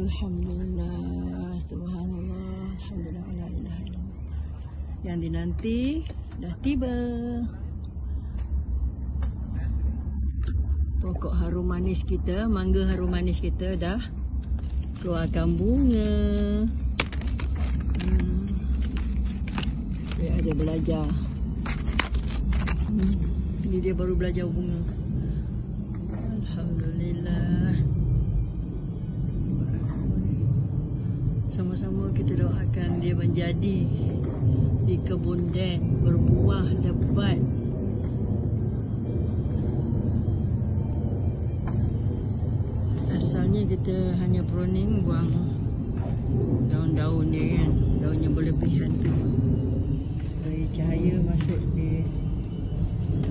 Alhamdulillah, subhanallah, alhamdulillah, la ilaha illallah. Yang dinanti dah tiba. Pokok harum manis kita, mangga harum manis kita dah keluarkan bunga. Dia ada belajar. Ini dia baru belajar bunga. Alhamdulillah. Sama-sama kita doakan dia menjadi di kebun den, berbuah lebat. Asalnya kita hanya pruning, buang daun-daun dia kan, daunnya berlebihan tu, supaya cahaya masuk di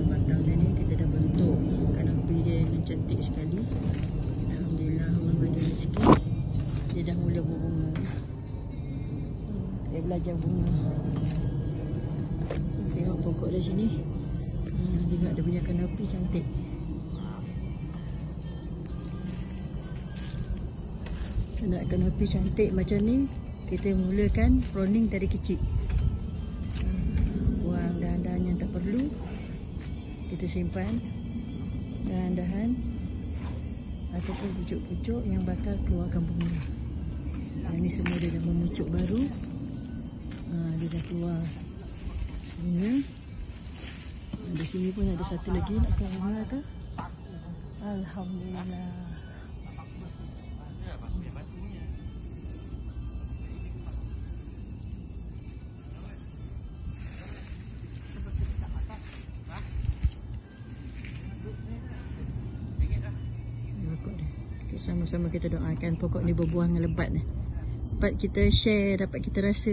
batang dia ni. Kita dah bentuk kanopi dia yang cantik sekali. Alhamdulillah, Allah bagi rezeki, dia dah mula berbunga. Saya belajar bunga. Tengok pokok dia sini, tengok dia punya kanopi cantik. Nak kanopi cantik macam ni, kita mulakan pruning dari kecil. Buang dahan-dahan yang tak perlu, kita simpan dahan-dahan ataupun pucuk-pucuk yang bakal keluarkan bunga. Yang ni semua dia dah memucuk baru. Dia dah keluar bunga. Di sini pun ada satu lagi nak keluar bunga tu. Alhamdulillah. Sama-sama kita doakan pokok ni berbuah dengan lebat. Dapat kita share, dapat kita rasa.